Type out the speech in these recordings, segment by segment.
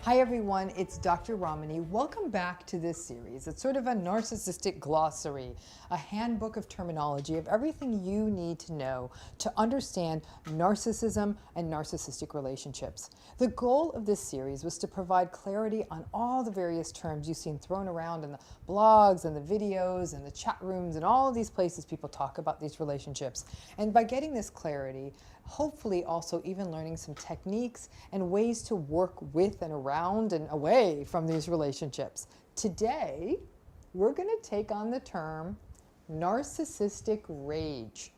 Hi everyone, it's Dr. Ramani. Welcome back to this series. It's sort of a narcissistic glossary, a handbook of terminology of everything you need to know to understand narcissism and narcissistic relationships. The goal of this series was to provide clarity on all the various terms you've seen thrown around in the blogs and the videos and the chat rooms and all of these places people talk about these relationships. And by getting this clarity, hopefully also even learning some techniques and ways to work with and around and away from these relationships. Today, we're going to take on the term narcissistic rage.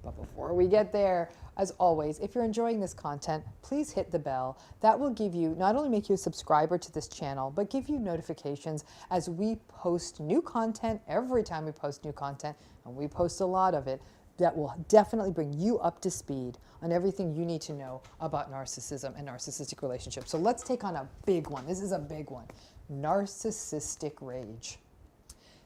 But before we get there, as always, if you're enjoying this content, please hit the bell. That will give you, not only make you a subscriber to this channel, but give you notifications as we post new content. Every time we post new content, and we post a lot of it, that will definitely bring you up to speed on everything you need to know about narcissism and narcissistic relationships. So let's take on a big one. This is a big one. Narcissistic rage.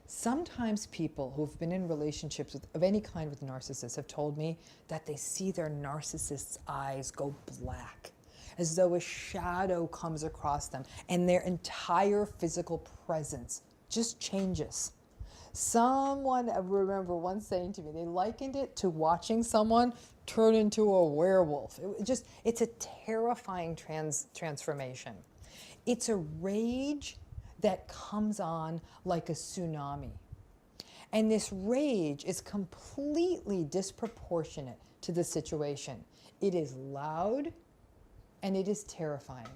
Sometimes people who've been in relationships of any kind with narcissists have told me that they see their narcissist's eyes go black, as though a shadow comes across them and their entire physical presence just changes. Someone, I remember once saying to me, they likened it to watching someone turn into a werewolf. It's a terrifying transformation. It's a rage that comes on like a tsunami. And this rage is completely disproportionate to the situation. It is loud and it is terrifying.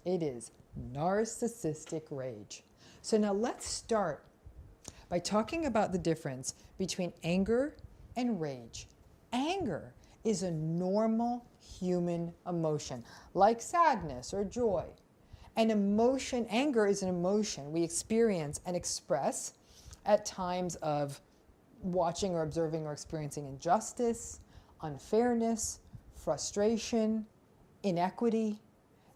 It is narcissistic rage. So now let's start by talking about the difference between anger and rage. Anger is a normal human emotion, like sadness or joy. Anger is an emotion we experience and express at times of watching or observing or experiencing injustice, unfairness, frustration, inequity,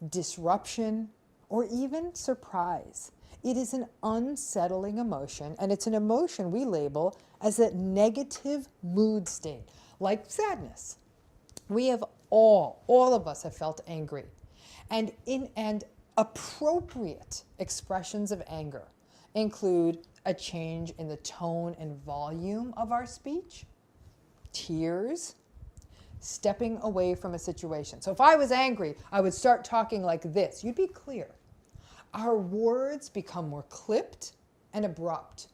disruption, or even surprise. It is an unsettling emotion, and it's an emotion we label as a negative mood state, like sadness. We have all of us have felt angry. And appropriate expressions of anger include a change in the tone and volume of our speech, tears, stepping away from a situation. So if I was angry, I would start talking like this. You'd be clear. Our words become more clipped and abrupt.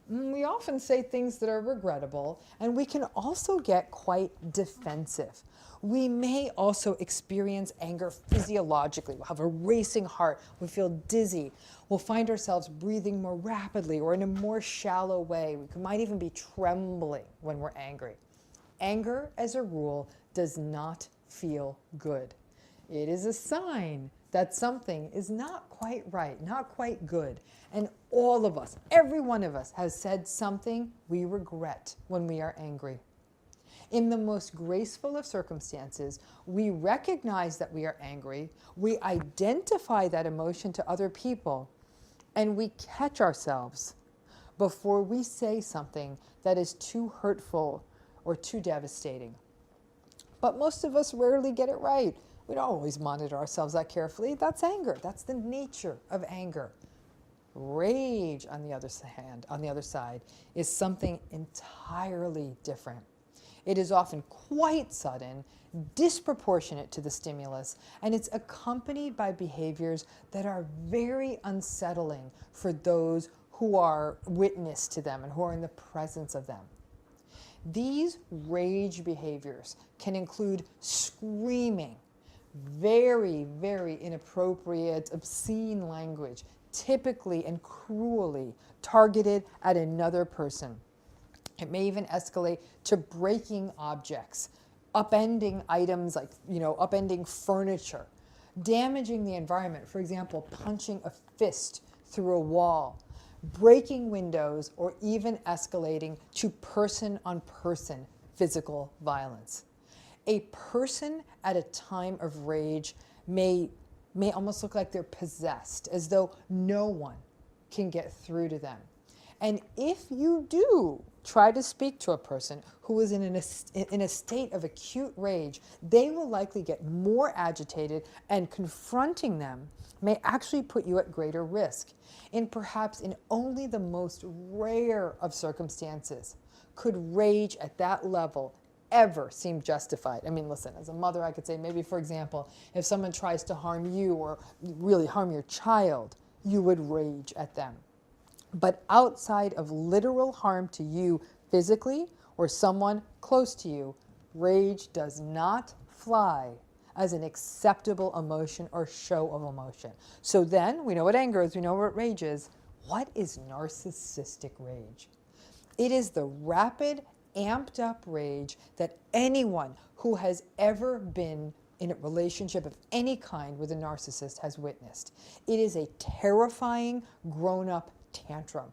We often say things that are regrettable, and we can also get quite defensive. We may also experience anger physiologically. We'll have a racing heart. We feel dizzy. We'll find ourselves breathing more rapidly or in a more shallow way. We might even be trembling when we're angry. Anger, as a rule, does not feel good. It is a sign that something is not quite right, not quite good. And all of us, every one of us, has said something we regret when we are angry. In the most graceful of circumstances, we recognize that we are angry, we identify that emotion to other people, and we catch ourselves before we say something that is too hurtful or too devastating. But most of us rarely get it right. We don't always monitor ourselves that carefully. That's anger. That's the nature of anger. Rage, on the other side, is something entirely different. It is often quite sudden, disproportionate to the stimulus, and it's accompanied by behaviors that are very unsettling for those who are witness to them and who are in the presence of them. These rage behaviors can include screaming, very, very inappropriate, obscene language, typically and cruelly targeted at another person. It may even escalate to breaking objects, upending items like, upending furniture, damaging the environment, for example, punching a fist through a wall, breaking windows, or even escalating to person-on-person physical violence. A person at a time of rage may almost look like they're possessed, as though no one can get through to them. And if you do try to speak to a person who is in a state of acute rage, they will likely get more agitated, and confronting them may actually put you at greater risk. And perhaps in only the most rare of circumstances could rage at that level ever seem justified. I mean, listen, as a mother, I could say maybe, for example, if someone tries to harm you or really harm your child, you would rage at them. But outside of literal harm to you physically or someone close to you, rage does not fly as an acceptable emotion or show of emotion. So then, we know what anger is, we know what rage is. What is narcissistic rage? It is the rapid, amped up rage that anyone who has ever been in a relationship of any kind with a narcissist has witnessed. It is a terrifying, grown-up tantrum.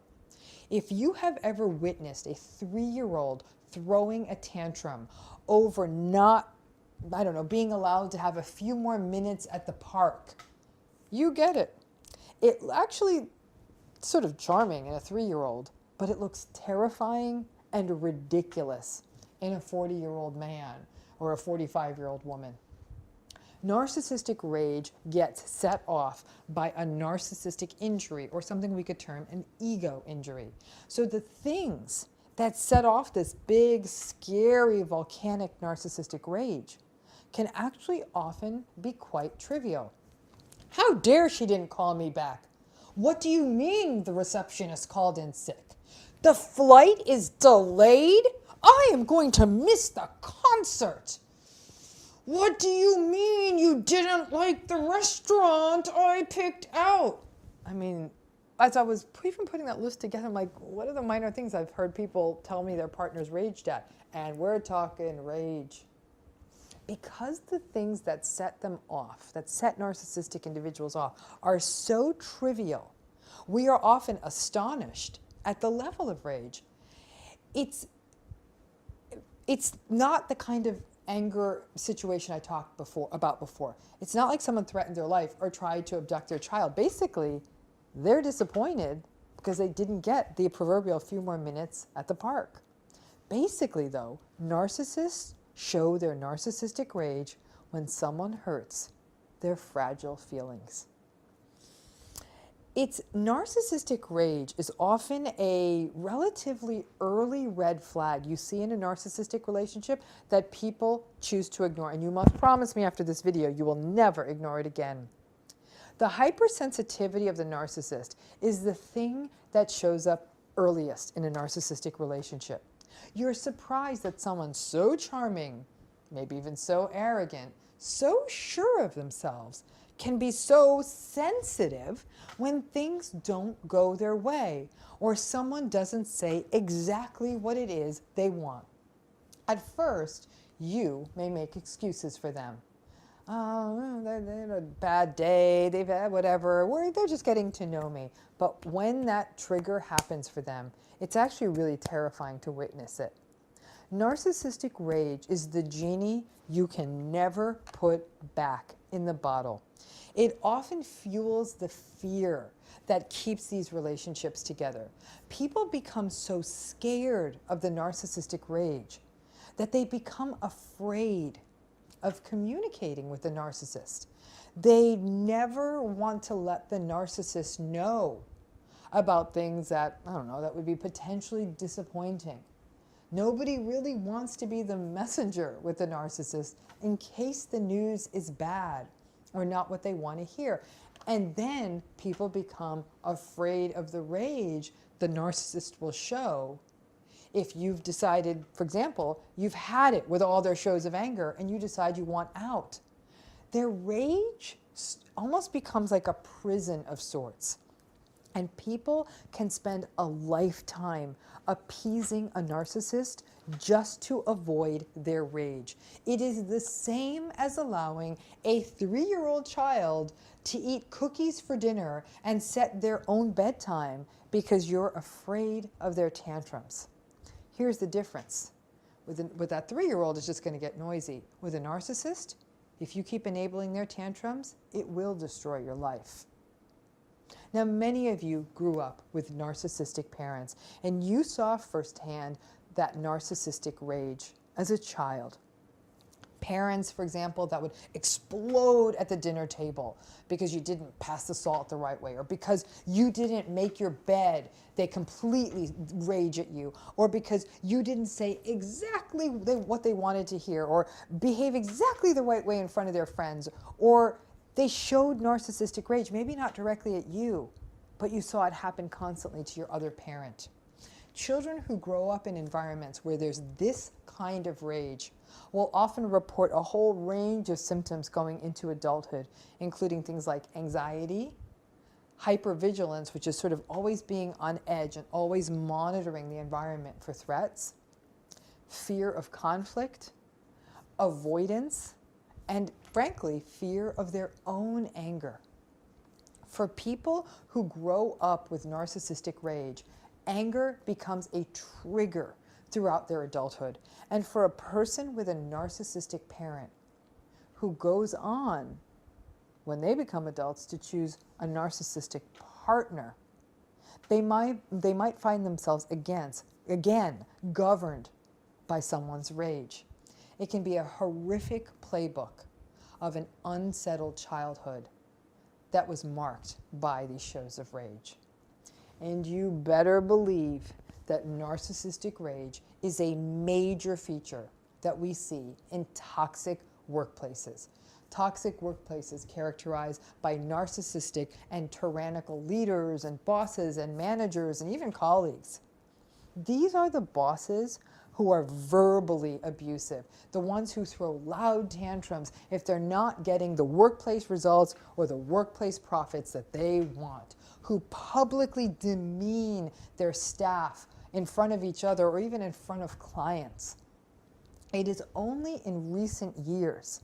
If you have ever witnessed a 3-year-old throwing a tantrum over not, being allowed to have a few more minutes at the park, you get it. It actually sort of charming in a 3-year-old, but it looks terrifying and ridiculous in a 40-year-old man or a 45-year-old woman. Narcissistic rage gets set off by a narcissistic injury, or something we could term an ego injury. So the things that set off this big, scary, volcanic narcissistic rage can actually often be quite trivial. How dare she didn't call me back? What do you mean the receptionist called in sick? The flight is delayed? I am going to miss the concert. What do you mean you didn't like the restaurant I picked out? I mean, as I was even putting that list together, I'm like, what are the minor things I've heard people tell me their partners raged at? And we're talking rage. Because the things that set them off, that set narcissistic individuals off, are so trivial, we are often astonished at the level of rage. It's not the kind of anger situation I talked about before. It's not like someone threatened their life or tried to abduct their child. Basically, they're disappointed because they didn't get the proverbial few more minutes at the park. Basically, though, narcissists show their narcissistic rage when someone hurts their fragile feelings. It's narcissistic rage is often a relatively early red flag you see in a narcissistic relationship that people choose to ignore. And you must promise me after this video you will never ignore it again. The hypersensitivity of the narcissist is the thing that shows up earliest in a narcissistic relationship. You're surprised that someone so charming, maybe even so arrogant, so sure of themselves, can be so sensitive when things don't go their way or someone doesn't say exactly what it is they want. At first, you may make excuses for them. Oh, they had a bad day, they've had whatever, they're just getting to know me. But when that trigger happens for them, it's actually really terrifying to witness it. Narcissistic rage is the genie you can never put back in the bottle. It often fuels the fear that keeps these relationships together. People become so scared of the narcissistic rage that they become afraid of communicating with the narcissist. They never want to let the narcissist know about things that, that would be potentially disappointing. Nobody really wants to be the messenger with the narcissist in case the news is bad or not what they want to hear. And then people become afraid of the rage the narcissist will show if you've decided, for example, you've had it with all their shows of anger and you decide you want out. Their rage almost becomes like a prison of sorts. And people can spend a lifetime appeasing a narcissist just to avoid their rage. It is the same as allowing a 3-year-old child to eat cookies for dinner and set their own bedtime because you're afraid of their tantrums. Here's the difference. With that 3-year-old, it's just going to get noisy. With a narcissist, if you keep enabling their tantrums, it will destroy your life. Now, many of you grew up with narcissistic parents, and you saw firsthand that narcissistic rage as a child. Parents, for example, that would explode at the dinner table because you didn't pass the salt the right way, or because you didn't make your bed, they completely rage at you, or because you didn't say exactly what they wanted to hear, or behave exactly the right way in front of their friends, or they showed narcissistic rage, maybe not directly at you, but you saw it happen constantly to your other parent. Children who grow up in environments where there's this kind of rage will often report a whole range of symptoms going into adulthood, including things like anxiety, hypervigilance, which is sort of always being on edge and always monitoring the environment for threats, fear of conflict, avoidance, and frankly, fear of their own anger. For people who grow up with narcissistic rage, anger becomes a trigger throughout their adulthood. And for a person with a narcissistic parent who goes on, when they become adults, to choose a narcissistic partner, they might find themselves again governed by someone's rage. It can be a horrific playbook of an unsettled childhood that was marked by these shows of rage. And you better believe that narcissistic rage is a major feature that we see in toxic workplaces. Toxic workplaces characterized by narcissistic and tyrannical leaders and bosses and managers and even colleagues. These are the bosses who are verbally abusive, the ones who throw loud tantrums if they're not getting the workplace results or the workplace profits that they want, who publicly demean their staff in front of each other or even in front of clients. It is only in recent years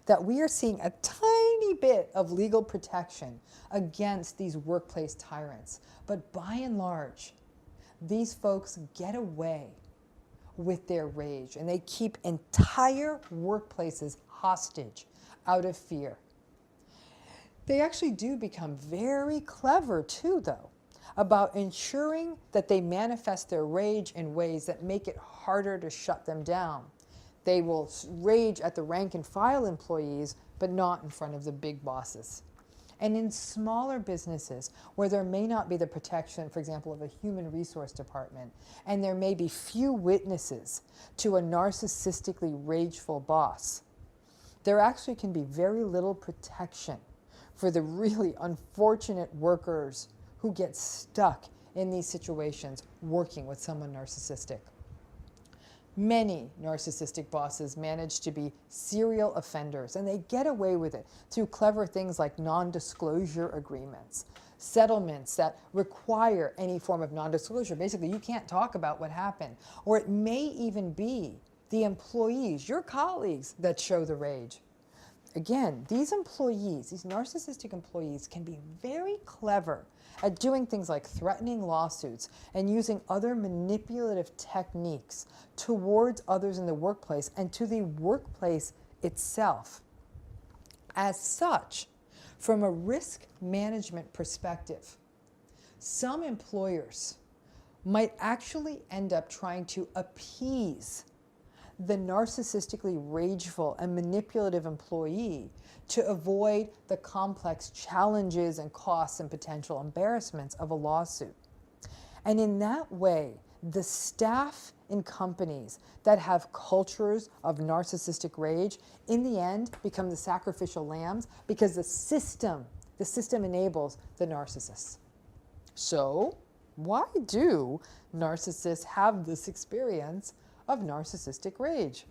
that we are seeing a tiny bit of legal protection against these workplace tyrants. But by and large, these folks get away with their rage, and they keep entire workplaces hostage out of fear. They actually do become very clever too, though, about ensuring that they manifest their rage in ways that make it harder to shut them down. They will rage at the rank and file employees, but not in front of the big bosses. And in smaller businesses where there may not be the protection, for example, of a human resource department, and there may be few witnesses to a narcissistically rageful boss, there actually can be very little protection for the really unfortunate workers who get stuck in these situations working with someone narcissistic. Many narcissistic bosses manage to be serial offenders, and they get away with it through clever things like non-disclosure agreements, settlements that require any form of non-disclosure. Basically, you can't talk about what happened. Or it may even be the employees, your colleagues, that show the rage. Again, these employees, these narcissistic employees, can be very clever at doing things like threatening lawsuits and using other manipulative techniques towards others in the workplace and to the workplace itself. As such, from a risk management perspective, some employers might actually end up trying to appease the narcissistically rageful and manipulative employee to avoid the complex challenges and costs and potential embarrassments of a lawsuit. And in that way, the staff in companies that have cultures of narcissistic rage, in the end, become the sacrificial lambs because the system enables the narcissists. So, why do narcissists have this experience of narcissistic rage?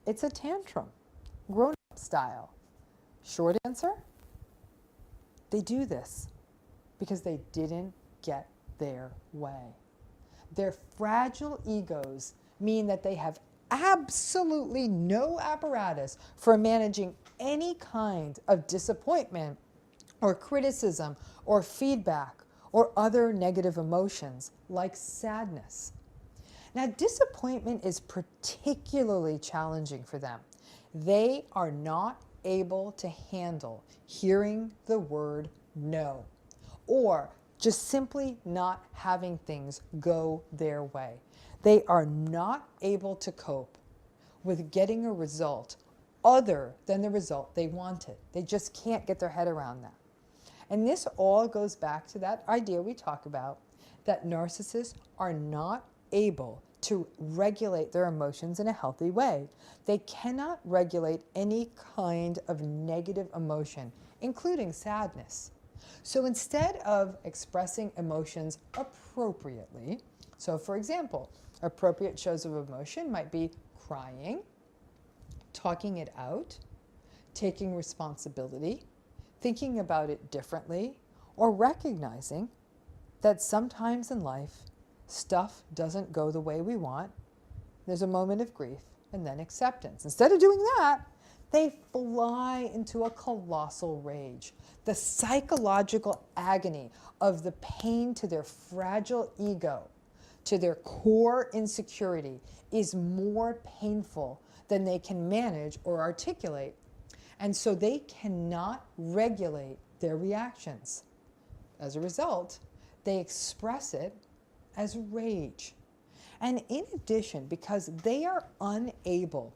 It's a tantrum, grown-up style. Short answer, they do this because they didn't get their way. Their fragile egos mean that they have absolutely no apparatus for managing any kind of disappointment or criticism or feedback or other negative emotions like sadness. Now, disappointment is particularly challenging for them. They are not able to handle hearing the word no, or just simply not having things go their way. They are not able to cope with getting a result other than the result they wanted. They just can't get their head around that. And this all goes back to that idea we talk about, that narcissists are not able to regulate their emotions in a healthy way. They cannot regulate any kind of negative emotion, including sadness. So instead of expressing emotions appropriately, so for example, appropriate shows of emotion might be crying, talking it out, taking responsibility, thinking about it differently, or recognizing that sometimes in life, stuff doesn't go the way we want. There's a moment of grief and then acceptance. Instead of doing that, they fly into a colossal rage. The psychological agony of the pain to their fragile ego, to their core insecurity, is more painful than they can manage or articulate. And so they cannot regulate their reactions. As a result, they express it as rage. And in addition, because they are unable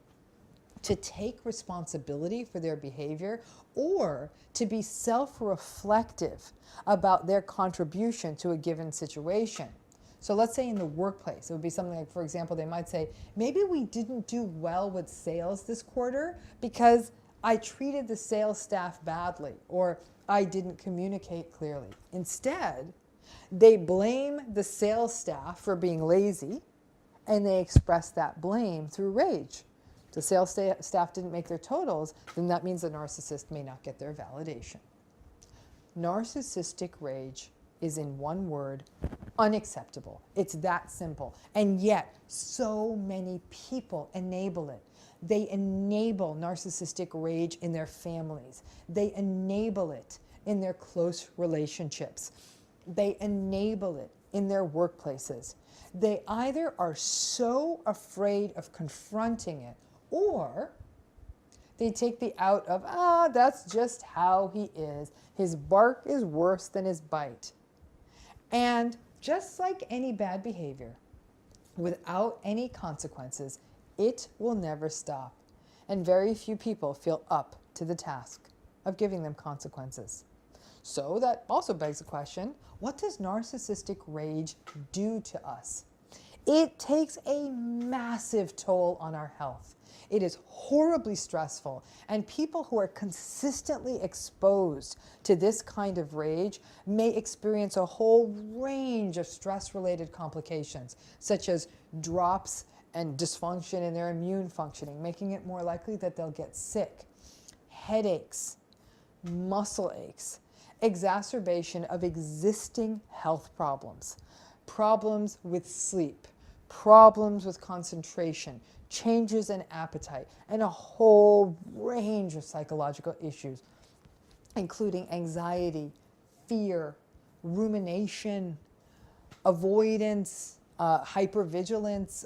to take responsibility for their behavior or to be self-reflective about their contribution to a given situation. So let's say in the workplace, it would be something like, for example, they might say, maybe we didn't do well with sales this quarter because I treated the sales staff badly, or I didn't communicate clearly. Instead, they blame the sales staff for being lazy, and they express that blame through rage. The sales staff didn't make their totals, then that means the narcissist may not get their validation. Narcissistic rage is, in one word, unacceptable. It's that simple. And yet, so many people enable it. They enable narcissistic rage in their families. They enable it in their close relationships. They enable it in their workplaces. They either are so afraid of confronting it, or they take the out of, that's just how he is. His bark is worse than his bite. And just like any bad behavior, without any consequences, it will never stop. And very few people feel up to the task of giving them consequences. So that also begs the question, what does narcissistic rage do to us? It takes a massive toll on our health. It is horribly stressful, and people who are consistently exposed to this kind of rage may experience a whole range of stress-related complications, such as drops and dysfunction in their immune functioning, making it more likely that they'll get sick, headaches, muscle aches, exacerbation of existing health problems, problems with sleep, problems with concentration, changes in appetite, and a whole range of psychological issues, including anxiety, fear, rumination, avoidance, hypervigilance,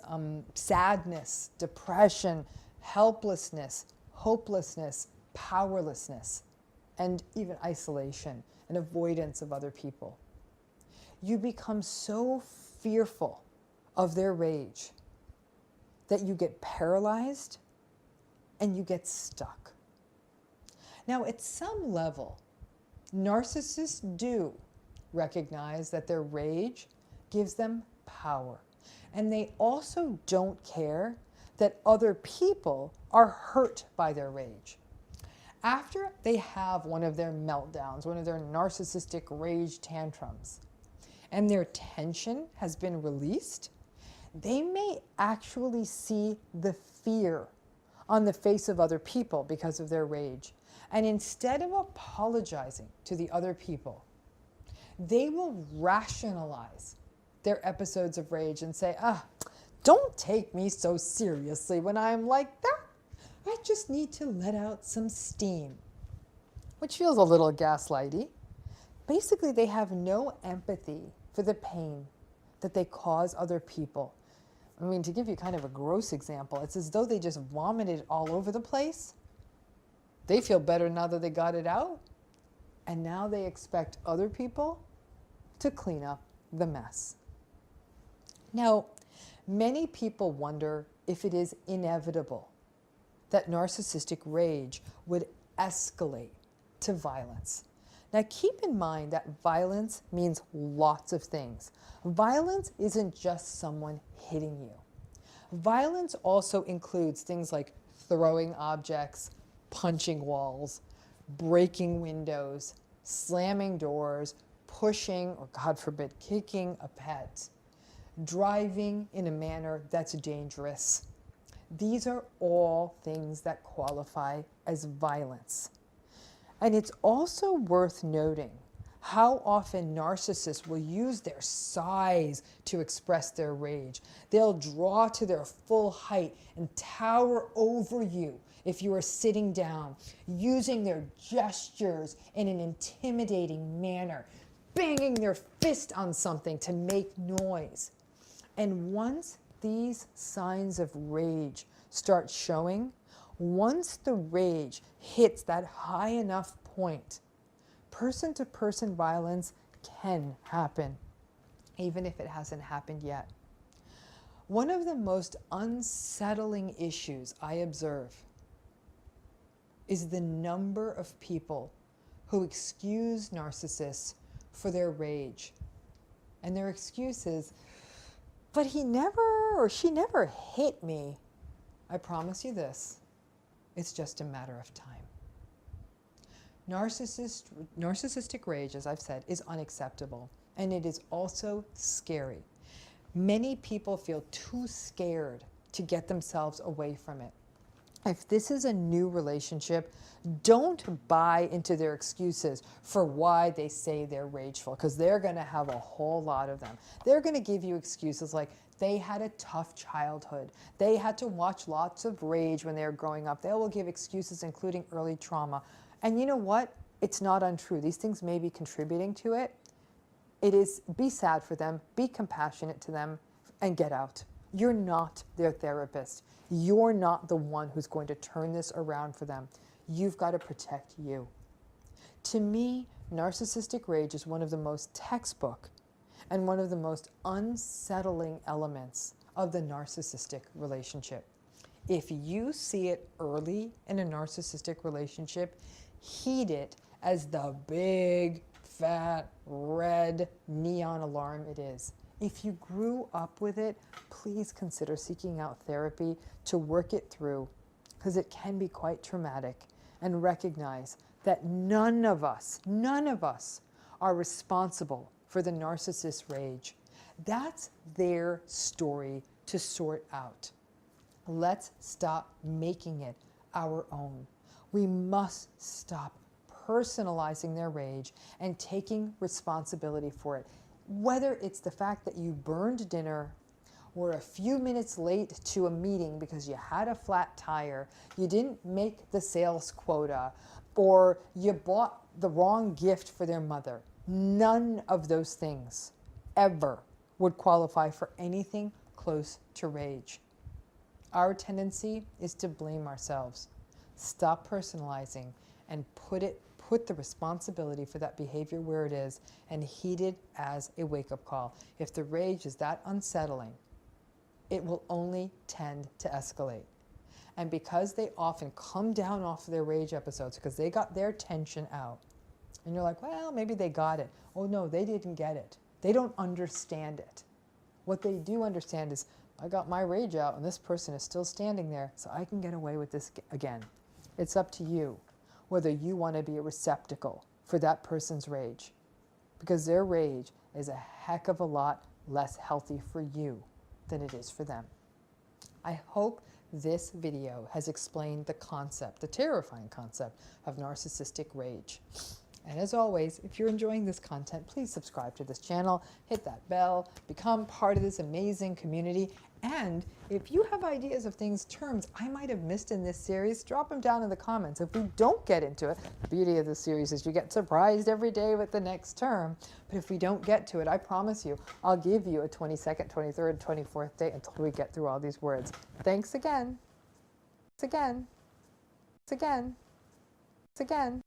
sadness, depression, helplessness, hopelessness, powerlessness, and even isolation and avoidance of other people. You become so fearful of their rage that you get paralyzed and you get stuck. Now, at some level, narcissists do recognize that their rage gives them power. And they also don't care that other people are hurt by their rage. After they have one of their meltdowns, one of their narcissistic rage tantrums, and their tension has been released, they may actually see the fear on the face of other people because of their rage. And instead of apologizing to the other people, they will rationalize their episodes of rage and say, don't take me so seriously when I'm like that. I just need to let out some steam, which feels a little gaslighty. Basically, they have no empathy for the pain that they cause other people. I mean, to give you kind of a gross example, it's as though they just vomited all over the place. They feel better now that they got it out. And now they expect other people to clean up the mess. Now, many people wonder if it is inevitable that narcissistic rage would escalate to violence. Now, keep in mind that violence means lots of things. Violence isn't just someone hitting you. Violence also includes things like throwing objects, punching walls, breaking windows, slamming doors, pushing, or God forbid, kicking a pet, driving in a manner that's dangerous. These are all things that qualify as violence. And it's also worth noting how often narcissists will use their size to express their rage. They'll draw to their full height and tower over you if you are sitting down, using their gestures in an intimidating manner, banging their fist on something to make noise. And once these signs of rage start showing, once the rage hits that high enough point, person-to-person violence can happen, even if it hasn't happened yet. One of the most unsettling issues I observe is the number of people who excuse narcissists for their rage. And their excuse is, but he never or she never hit me. I promise you this, it's just a matter of time. Narcissistic rage, as I've said, is unacceptable, and it is also scary. Many people feel too scared to get themselves away from it. If this is a new relationship, don't buy into their excuses for why they say they're rageful, because they're going to have a whole lot of them. They're going to give you excuses like they had a tough childhood. They had to watch lots of rage when they were growing up. They will give excuses including early trauma. And you know what? It's not untrue. These things may be contributing to it. Be sad for them, be compassionate to them, and get out. You're not their therapist. You're not the one who's going to turn this around for them. You've got to protect you. To me, narcissistic rage is one of the most textbook and one of the most unsettling elements of the narcissistic relationship. If you see it early in a narcissistic relationship, heed it as the big, fat, red neon alarm it is. If you grew up with it, please consider seeking out therapy to work it through, because it can be quite traumatic, and recognize that none of us are responsible for the narcissist's rage. That's their story to sort out. Let's stop making it our own. We must stop personalizing their rage and taking responsibility for it. Whether it's the fact that you burned dinner or a few minutes late to a meeting because you had a flat tire, you didn't make the sales quota, or you bought the wrong gift for their mother. None of those things ever would qualify for anything close to rage. Our tendency is to blame ourselves. Stop personalizing and put the responsibility for that behavior where it is, and heed it as a wake-up call. If the rage is that unsettling, it will only tend to escalate. And because they often come down off of their rage episodes because they got their tension out, and you're like, well, maybe they got it. Oh no, they didn't get it. They don't understand it. What they do understand is, I got my rage out and this person is still standing there, so I can get away with this again. It's up to you whether you want to be a receptacle for that person's rage, because their rage is a heck of a lot less healthy for you than it is for them. I hope this video has explained the concept, the terrifying concept of narcissistic rage. And as always, if you're enjoying this content, please subscribe to this channel, hit that bell, become part of this amazing community. And if you have ideas of terms I might have missed in this series, drop them down in the comments. If we don't get into it, the beauty of this series is you get surprised every day with the next term. But if we don't get to it, I promise you, I'll give you a 22nd, 23rd, 24th day until we get through all these words. Thanks again. Thanks again. Thanks again. Thanks again.